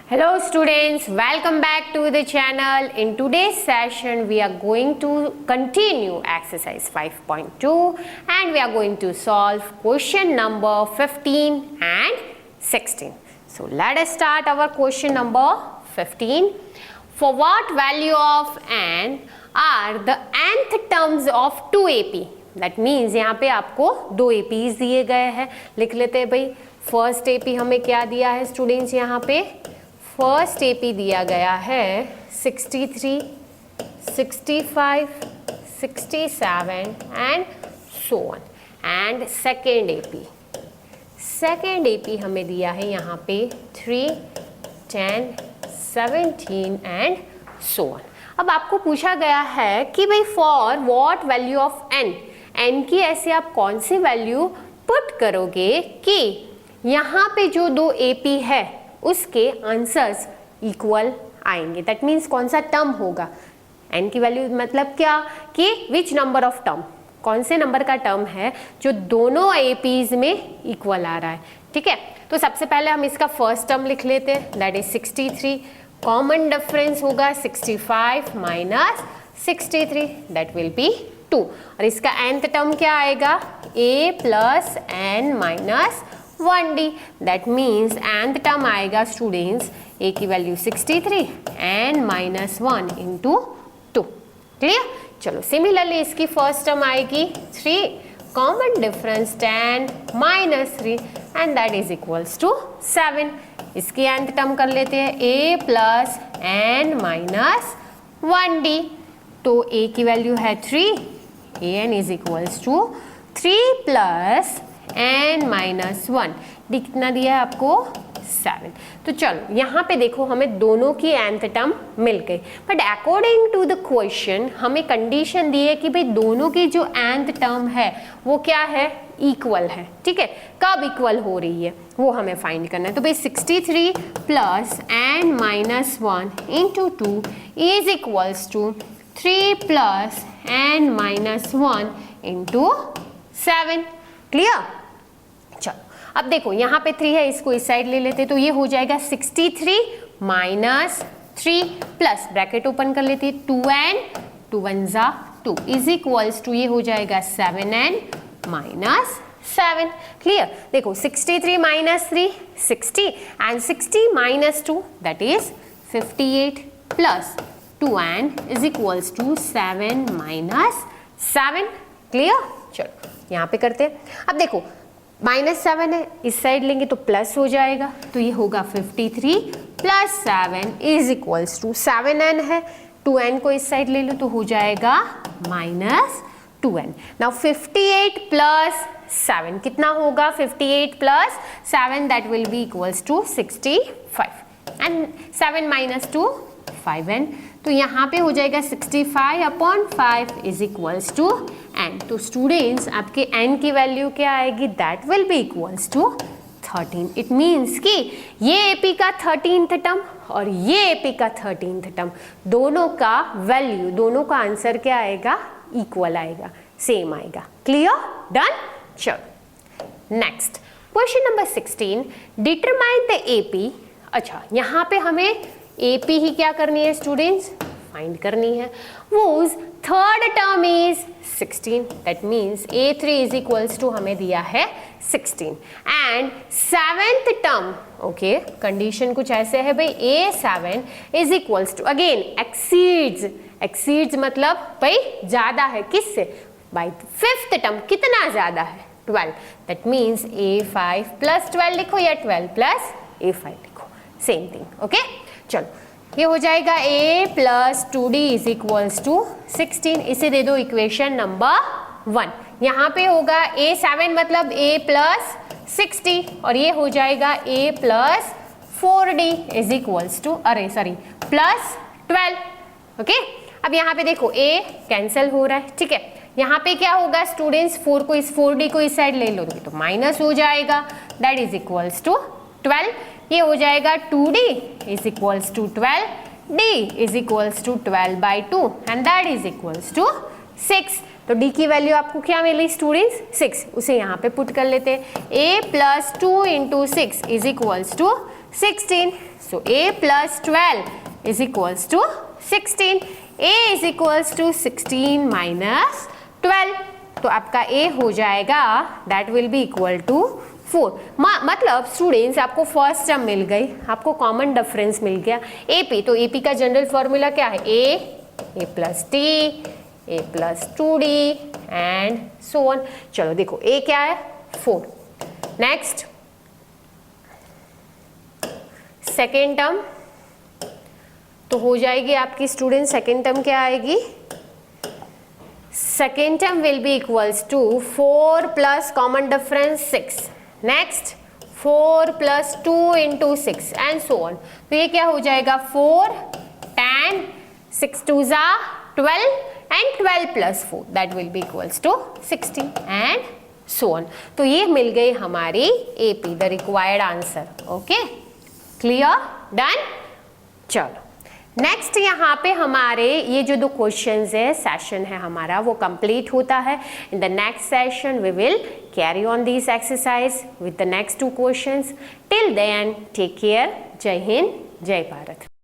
Hello students, welcome back to the channel. In today's session we are going to continue exercise 5.2 and we are going to solve question number 15 and 16. So let us start our question number 15. For what value of n are the nth terms of 2 AP? That means यहाँ पे आपको 2 APs दिए गए हैं. लिख लेते हैं भाई. फर्स्ट AP हमें क्या दिया है स्टूडेंट्स? यहाँ पे फर्स्ट AP दिया गया है 63, 65, 67 and so on. And second AP हमें दिया है यहाँ पे 3, 10, 17 एंड सो ऑन. अब आपको पूछा गया है कि भाई for what value of n की ऐसे आप कौन सी वैल्यू पुट करोगे कि यहाँ पे जो 2 AP है उसके आंसर्स इक्वल आएंगे. दैट मीन्स कौन सा टर्म होगा. n की वैल्यू मतलब क्या कि विच नंबर ऑफ टर्म, कौन से नंबर का टर्म है जो दोनों APs में इक्वल आ रहा है. ठीक है, तो सबसे पहले हम इसका फर्स्ट टर्म लिख लेते हैं. That is 63. कॉमन डिफरेंस होगा 65 माइनस 63, दैट विल बी 2. और इसका nth टर्म क्या आएगा? a plus n minus 1d. That means nth term आएगा स्टूडेंट्स a की value 63 n minus 1 into 2. Clear? चलो सिमिलरली इसकी फर्स्ट टर्म आएगी 3. Common difference 10 minus 3 and that is equals to 7. इसकी nth टर्म कर लेते हैं a plus n minus 1d. तो a की वैल्यू है 3, an is equals to 3 plus n minus 1. D कितना दिया है आपको? 7. तो चलो यहाँ पे देखो हमें दोनों की nth टर्म मिल गई. But according to the question हमें कंडीशन दी है कि भाई दोनों की जो nth टर्म है वो क्या है? इक्वल है. ठीक है, कब इक्वल हो रही है वो हमें फाइंड करना है. तो भाई 63 plus n minus 1 into 2 is equals to 3 plus n minus 1 into 7. Clear? चलो अब देखो यहाँ पे 3 है, इसको इस साइड ले लेते तो ये हो जाएगा 63 माइनस 3 प्लस ब्रैकेट ओपन कर लेते 2n 2 1 जा 2 इज इक्वल्स टू ये हो जाएगा 7n माइनस 7. क्लियर? देखो 63 minus 3 60 and 60 minus 2 that is 58 plus 2n is equals to 7 minus 7. Clear? चलो यहाँ पे करते हैं. अब देखो -7 है, इस साइड लेंगे तो प्लस हो जाएगा तो ये होगा 53 plus 7 is equals to 7n है. 2n को इस साइड ले लो तो हो जाएगा -2n. नाउ 58 प्लस 7 कितना होगा? 58 plus 7 that will be equals to 65 and 7 minus 2 5n. तो यहाँ पे हो जाएगा 65 upon 5 is equals to n. तो स्टूडेंट्स आपके n की वैल्यू क्या आएगी? That will be equals to 13. It means कि ये AP का 13th टर्म और ये AP का 13th टर्म दोनों का वैल्यू, दोनों का आंसर क्या आएगा? इक्वल आएगा, सेम आएगा. क्लियर? डन? चलो next question number 16. Determine the AP. अच्छा यहाँ पे हमें AP ही क्या करनी है स्टूडेंट्स? फाइंड करनी है. Whose third term is 16. That means A3 is equals to हमें दिया है 16 and 7th term. Okay, condition कुछ ऐसे है भाई A7 is equals to again exceeds मतलब भाई ज्यादा है किससे? By 5th term. कितना ज्यादा है? 12. दैट मीन्स A5 प्लस 12 लिखो या 12 प्लस A5 लिखो, सेम थिंग. ओके चलो ये हो जाएगा a plus 2d is equals to 16. इसे दे दो इक्वेशन नंबर 1. यहाँ पे होगा a7 मतलब a प्लस 60 और ये हो जाएगा a plus 4d is equals two plus 12. Okay अब यहाँ पे देखो a कैंसिल हो रहा है. ठीक है, यहाँ पे क्या होगा स्टूडेंट्स? 4d को इस साइड ले लो तो माइनस हो जाएगा. That is equals to 12. ये हो जाएगा 2d is equals to 12, d is equals to 12 by 2 and that is equals to 6. तो d की वैल्यू आपको क्या मिली स्टूडेंट्स? 6. उसे यहाँ पे पुट कर लेते हैं. a plus 2 into 6 is equals to 16. So a plus 12 is equals to 16. a is equals to 16 minus 12. तो आपका a हो जाएगा that will be equal to 4. मतलब स्टूडेंट्स आपको फर्स्ट टर्म मिल गई, आपको कॉमन डिफरेंस मिल गया AP. तो AP का जनरल फॉर्मूला क्या है? a plus t, a plus 2d and so on. चलो देखो a क्या है? 4. नेक्स्ट सेकेंड टर्म तो हो जाएगी आपकी स्टूडेंट, सेकेंड टर्म क्या आएगी? Second term will be equals to 4 plus common difference 6. Next 4 plus 2 into 6 and so on. तो ये क्या हो जाएगा? 4 10 6 2 12 and 12 plus 4 that will be equals to 16 and so on. तो ये मिल गई हमारी AP, the required answer. Okay, clear, done. चलो नेक्स्ट यहाँ पे हमारे ये जो 2 क्वेश्चंस है, सेशन है हमारा, वो कंप्लीट होता है. In the next session we will carry on this exercise with the next 2 questions. Till then take care. जय हिंद, जय भारत.